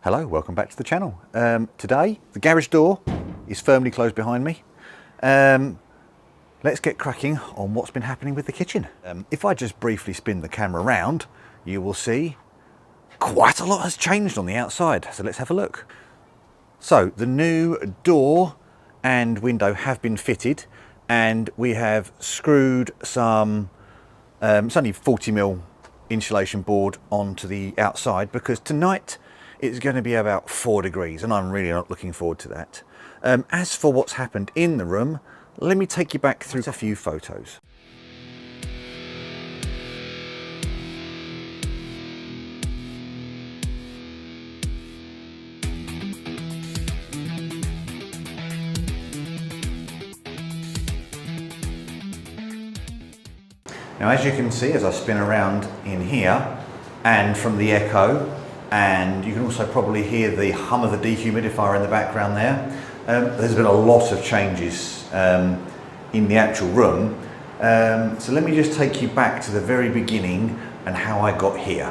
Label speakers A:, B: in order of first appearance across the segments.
A: Hello, welcome back to the channel. Today, the garage door is firmly closed behind me. Let's get cracking on what's been happening with the kitchen. If I just briefly spin the camera around, you will see quite a lot has changed on the outside. So let's have a look. So the new door and window have been fitted, and we have screwed some, it's only 40mm insulation board onto the outside, because tonight it's going to be about 4 degrees and I'm really not looking forward to that. As for what's happened in the room, let me take you back through a few photos. Now, as you can see, as I spin around in here and from the Echo, and you can also probably hear the hum of the dehumidifier in the background there. There's been a lot of changes in the actual room. So let me just take you back to the very beginning and how I got here.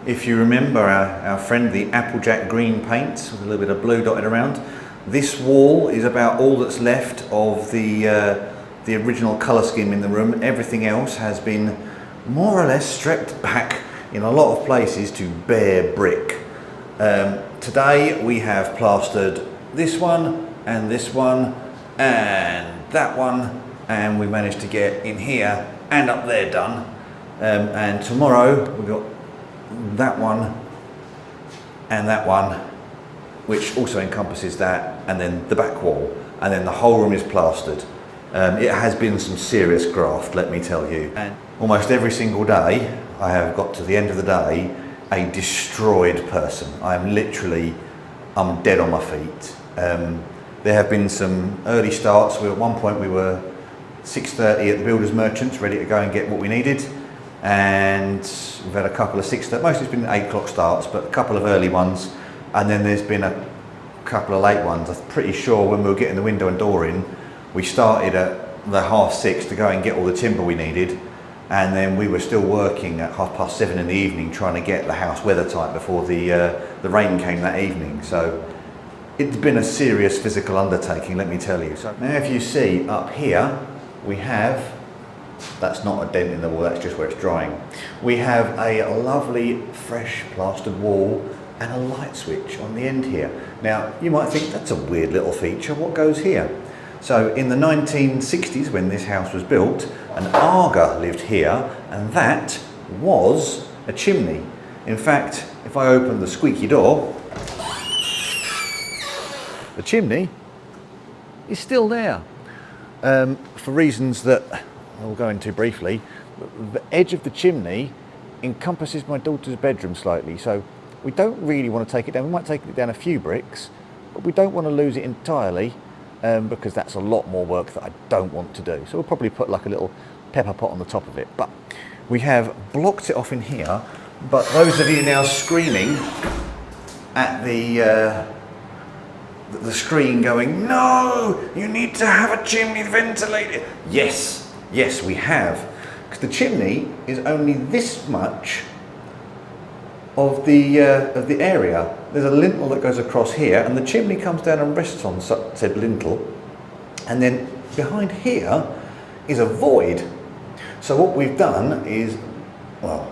A: If you remember our friend the Applejack green paint with a little bit of blue dotted around, this wall is about all that's left of the original colour scheme in the room. Everything else has been more or less stripped back in a lot of places to bare brick. Today we have plastered this one and that one, and we managed to get in here and up there done. And tomorrow we've got that one and that one, which also encompasses that, and then the back wall, and then the whole room is plastered. It has been some serious graft, let me tell you. And almost every single day I have got to the end of the day a destroyed person. I'm dead on my feet. There have been some early starts. At one point we were 6:30 at the Builders Merchants, ready to go and get what we needed. and we've had a couple of 6, mostly it's been 8 o'clock starts, but a couple of early ones, and then there's been a couple of late ones. I'm pretty sure when we were getting the window and door in, we started at the 6:30 to go and get all the timber we needed, and then we were still working at 7:30 in the evening trying to get the house weather tight before the rain came that evening. So it's been a serious physical undertaking, let me tell you. So now if you see up here, we have, that's not a dent in the wall, that's just where it's drying. We have a lovely fresh plastered wall and a light switch on the end here. Now you might think that's a weird little feature, what goes here? So in the 1960s, when this house was built, an Aga lived here, and that was a chimney. In fact, if I open the squeaky door, the chimney is still there. For reasons that I'll go into briefly, the edge of the chimney encompasses my daughter's bedroom slightly, so we don't really want to take it down. We might take it down a few bricks, but we don't want to lose it entirely, because that's a lot more work that I don't want to do. So we'll probably put like a little pepper pot on the top of it. But we have blocked it off in here. But those of you now screaming at the screen going, no, you need to have a chimney ventilated. Yes, yes, we have. Because the chimney is only this much of the area. There's a lintel that goes across here, and the chimney comes down and rests on said lintel. And then behind here is a void. So what we've done is, well,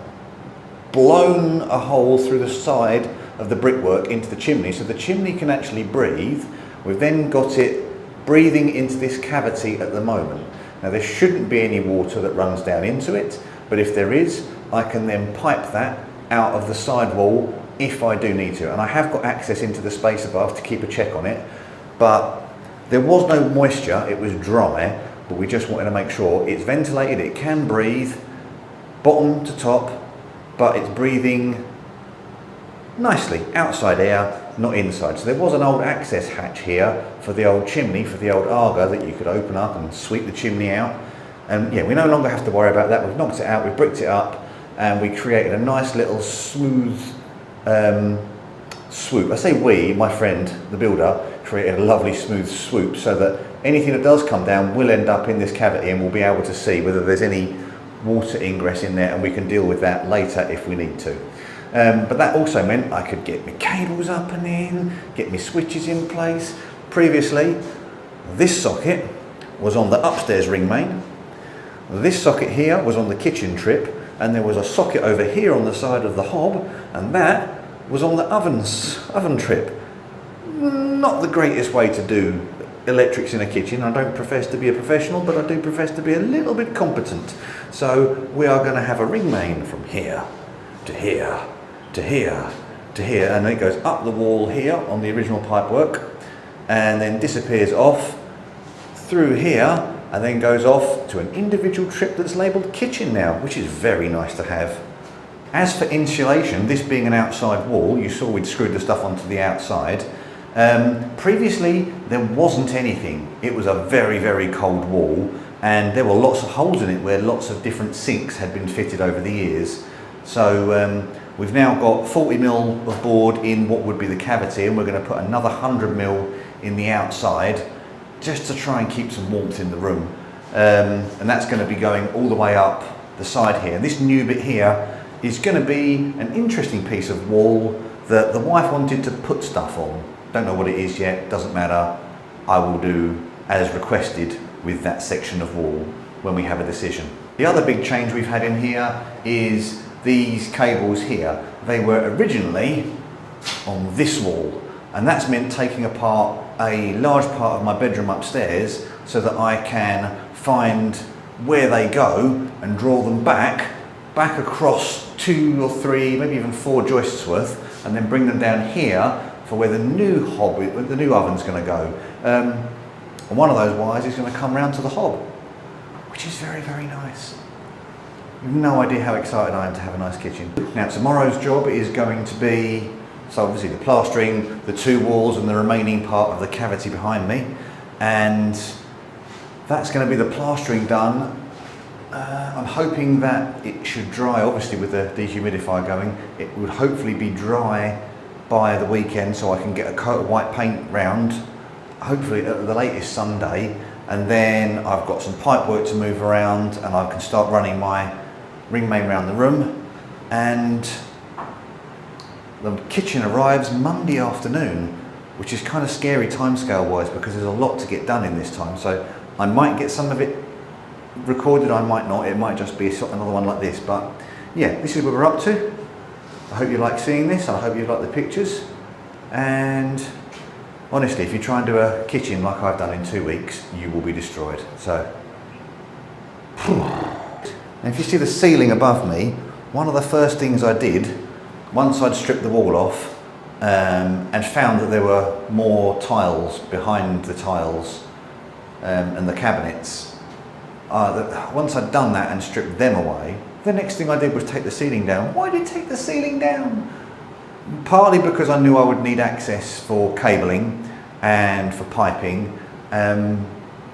A: blown a hole through the side of the brickwork into the chimney, so the chimney can actually breathe. We've then got it breathing into this cavity at the moment. Now there shouldn't be any water that runs down into it, but if there is, I can then pipe that out of the side wall if I do need to. And I have got access into the space above to keep a check on it, but there was no moisture, it was dry, but we just wanted to make sure it's ventilated, it can breathe, bottom to top, but it's breathing nicely, outside air, not inside. So there was an old access hatch here for the old chimney, for the old Aga, that you could open up and sweep the chimney out. And yeah, we no longer have to worry about that. We've knocked it out, we've bricked it up, and we created a nice little smooth swoop. I say we, my friend, the builder, created a lovely smooth swoop so that anything that does come down will end up in this cavity, and we'll be able to see whether there's any water ingress in there, and we can deal with that later if we need to. But that also meant I could get my cables up and in, get my switches in place. Previously, this socket was on the upstairs ring main. This socket here was on the kitchen trip, and there was a socket over here on the side of the hob, and that was on the oven trip. Not the greatest way to do electrics in a kitchen. I don't profess to be a professional, but I do profess to be a little bit competent. So we are going to have a ring main from here to here to here to here, and then it goes up the wall here on the original pipework, and then disappears off through here, and then goes off to an individual trip that's labelled kitchen now, which is very nice to have. As for insulation, this being an outside wall, you saw we'd screwed the stuff onto the outside. Previously there wasn't anything. It was a very, very cold wall, and there were lots of holes in it where lots of different sinks had been fitted over the years. So we've now got 40mm of board in what would be the cavity, and we're going to put another 100mm in the outside just to try and keep some warmth in the room. And that's going to be going all the way up the side here. And this new bit here is going to be an interesting piece of wall that the wife wanted to put stuff on. Don't know what it is yet, doesn't matter. I will do as requested with that section of wall when we have a decision. The other big change we've had in here is these cables here. They were originally on this wall, and that's meant taking apart a large part of my bedroom upstairs so that I can find where they go and draw them back across 2 or 3, maybe even 4 joists worth, and then bring them down here for where the new hob, the new oven's going to go. And one of those wires is going to come round to the hob, which is very, very nice. You've no idea how excited I am to have a nice kitchen. Now tomorrow's job is going to be, so obviously the plastering, the 2 walls and the remaining part of the cavity behind me, and that's going to be the plastering done I'm hoping that it should dry, obviously with the dehumidifier going, it would hopefully be dry by the weekend so I can get a coat of white paint round, hopefully at the latest Sunday, and then I've got some pipe work to move around and I can start running my ring main around the room, and the kitchen arrives Monday afternoon, which is kind of scary timescale wise because there's a lot to get done in this time. So I might get some of it recorded, I might not, it might just be another one like this, but yeah, this is what we're up to. I hope you like seeing this, I hope you like the pictures, and honestly, if you try and do a kitchen like I've done in 2 weeks, you will be destroyed. So, and if you see the ceiling above me, one of the first things I did, once I'd stripped the wall off and found that there were more tiles behind the tiles and the cabinets, once I'd done that and stripped them away, the next thing I did was take the ceiling down. Why did I take the ceiling down? Partly because I knew I would need access for cabling and for piping, and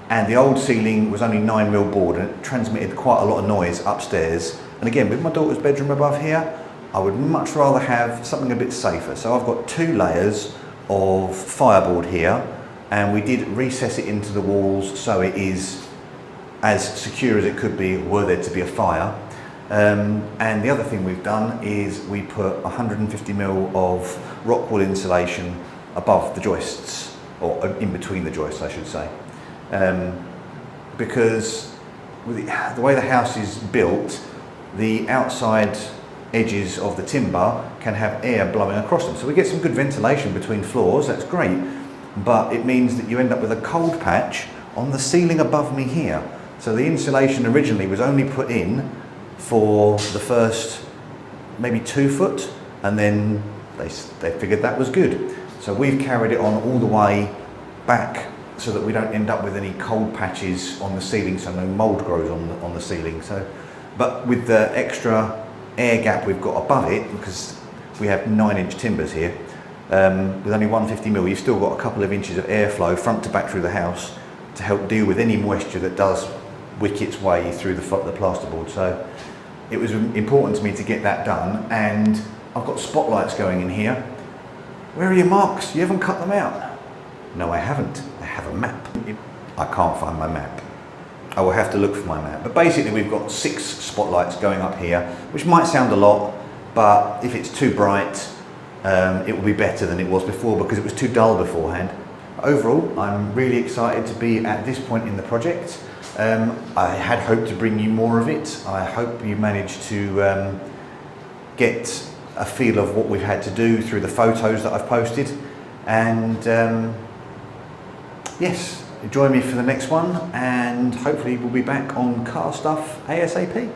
A: the old ceiling was only 9mm board and it transmitted quite a lot of noise upstairs. And again, with my daughter's bedroom above here, I would much rather have something a bit safer. So I've got 2 layers of fireboard here, and we did recess it into the walls so it is as secure as it could be were there to be a fire. And the other thing we've done is we put 150mm of rock wool insulation above the joists, or in between the joists I should say, because with the way the house is built, the outside edges of the timber can have air blowing across them, so we get some good ventilation between floors, that's great, but it means that you end up with a cold patch on the ceiling above me here. So the insulation originally was only put in for the first maybe 2 foot, and then they figured that was good. So we've carried it on all the way back so that we don't end up with any cold patches on the ceiling, so no mould grows on the ceiling. So, but with the extra air gap we've got above it, because we have 9-inch timbers here, with only 150mm, you've still got a couple of inches of airflow front to back through the house to help deal with any moisture that does wick its way through the plasterboard. So it was important to me to get that done, and I've got spotlights going in here. Where are your marks? You haven't cut them out. No, I haven't. I have a map. I can't find my map. I will have to look for my map. But basically we've got 6 spotlights going up here, which might sound a lot, but if it's too bright, it will be better than it was before because it was too dull beforehand. Overall, I'm really excited to be at this point in the project. I had hoped to bring you more of it. I hope you managed to get a feel of what we've had to do through the photos that I've posted. And yes, join me for the next one, and hopefully we'll be back on car stuff ASAP.